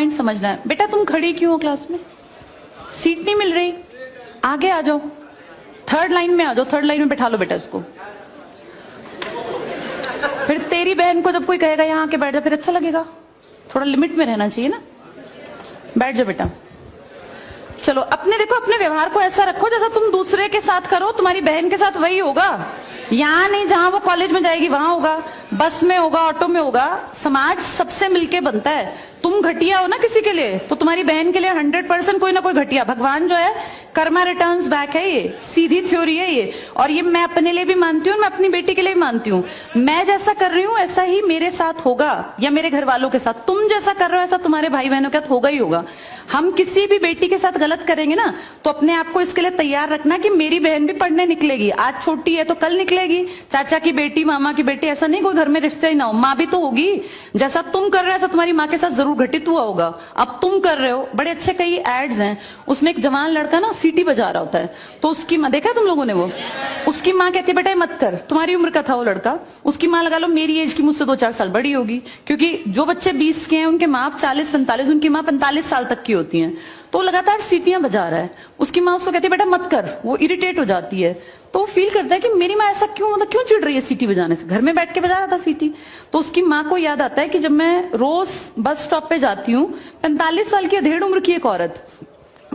Point समझना है। बेटा तुम खड़ी क्यों हो क्लास में? सीट नहीं मिल रही, आगे आ जाओ, थर्ड लाइन में आ जाओ, थर्ड लाइन में बैठा लो बेटा इसको। फिर तेरी बहन को जब कोई कहेगा यहाँ आके बैठ जा, फिर अच्छा लगेगा? थोड़ा लिमिट में रहना चाहिए ना। बैठ जाओ बेटा। चलो अपने देखो, अपने व्यवहार को ऐसा रखो जैसा तुम दूसरे के साथ करो, तुम्हारी बहन के साथ वही होगा। यहाँ नहीं, जहां वो कॉलेज में जाएगी वहां होगा, बस में होगा, ऑटो में होगा। समाज सबसे मिलके बनता है। तुम घटिया हो ना किसी के लिए, तो तुम्हारी बहन के लिए 100% कोई ना कोई घटिया। भगवान जो है कर्मा रिटर्न्स बैक है, ये सीधी थ्योरी है ये। और ये मैं अपने लिए भी मानती हूँ, मैं अपनी बेटी के लिए भी मानती हूँ। मैं जैसा कर रही हूँ ऐसा ही मेरे साथ होगा, या मेरे घर वालों के साथ। तुम जैसा कर रहे हो ऐसा तुम्हारे भाई बहनों के साथ होगा ही होगा। हम किसी भी बेटी के साथ गलत करेंगे ना, तो अपने आप को इसके लिए तैयार रखना कि मेरी बहन भी पढ़ने निकलेगी। आज छोटी है तो कल निकलेगी। चाचा की बेटी, मामा की बेटी, ऐसा नहीं कोई घर में रिश्ते ही ना हो, माँ भी तो होगी। जैसा तुम कर रहे हो ऐसा तुम्हारी माँ के साथ जरूर घटित हुआ होगा। अब तुम कर रहे हो, बड़े अच्छे कई एड्स हैं, उसमें एक जवान लड़का ना सीटी बजा रहा होता है, तो उसकी माँ, देखा तुम लोगों ने वो, उसकी माँ कहती है बेटा मत कर, तुम्हारी उम्र का था वो लड़का। उसकी माँ लगा लो मेरी एज की मुझसे 2-4 साल बड़ी होगी, क्योंकि जो बच्चे 20 के हैं उनके माँ 40-45, उनकी माँ 45 साल तक की होती है। तो लगातार सीटियां बजा रहा है, उसकी माँ उसको कहती है बेटा मत कर, वो इरिटेट हो जाती है। तो फील करता है कि मेरी माँ ऐसा क्यों, मतलब क्यों चिढ़ रही है सीटी बजाने से, घर में बैठ के बजा रहा था सीटी। तो उसकी माँ को याद आता है कि जब मैं रोज बस स्टॉप पे जाती हूँ, 45 साल की अधेड़ उम्र की एक औरत,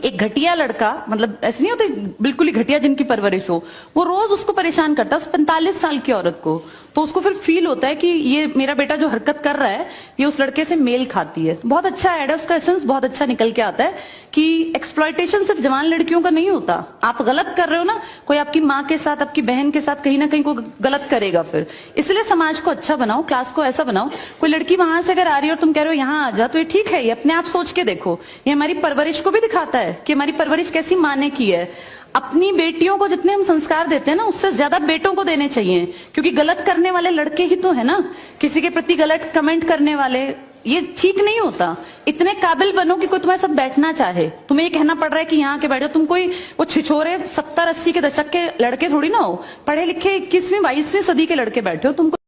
एक घटिया लड़का, मतलब ऐसे नहीं होते बिल्कुल ही घटिया जिनकी परवरिश हो, वो रोज उसको परेशान करता है, उस 45 साल की औरत को। तो उसको फिर फील होता है कि ये मेरा बेटा जो हरकत कर रहा है ये उस लड़के से मेल खाती है। बहुत अच्छा ऐड है, उसका एसेंस बहुत अच्छा निकल के आता है कि एक्सप्लॉयटेशन सिर्फ जवान लड़कियों का नहीं होता। आप गलत कर रहे हो ना, कोई आपकी माँ के साथ, आपकी बहन के साथ कहीं ना कहीं कोई गलत करेगा फिर। इसलिए समाज को अच्छा बनाओ, क्लास को ऐसा बनाओ, कोई लड़की वहां से अगर आ रही है और तुम कह रहे हो यहाँ आ जा, तो ये ठीक है, ये अपने आप सोच के देखो। ये हमारी परवरिश को भी दिखाता है कि हमारी परवरिश कैसी माँ ने की है। अपनी बेटियों को जितने हम संस्कार देते हैं ना, उससे ज्यादा बेटों को देने चाहिए, क्योंकि गलत करने वाले लड़के ही तो है ना, किसी के प्रति गलत कमेंट करने वाले। ये ठीक नहीं होता। इतने काबिल बनो कि कोई तुम्हारे साथ बैठना चाहे। तुम्हें ये कहना पड़ रहा है कि यहाँ के बैठो, तुम कोई वो छिछोरे 70-80 के दशक के लड़के थोड़ी ना हो, पढ़े लिखे 21वीं 22वीं सदी के लड़के बैठे हो। तुमको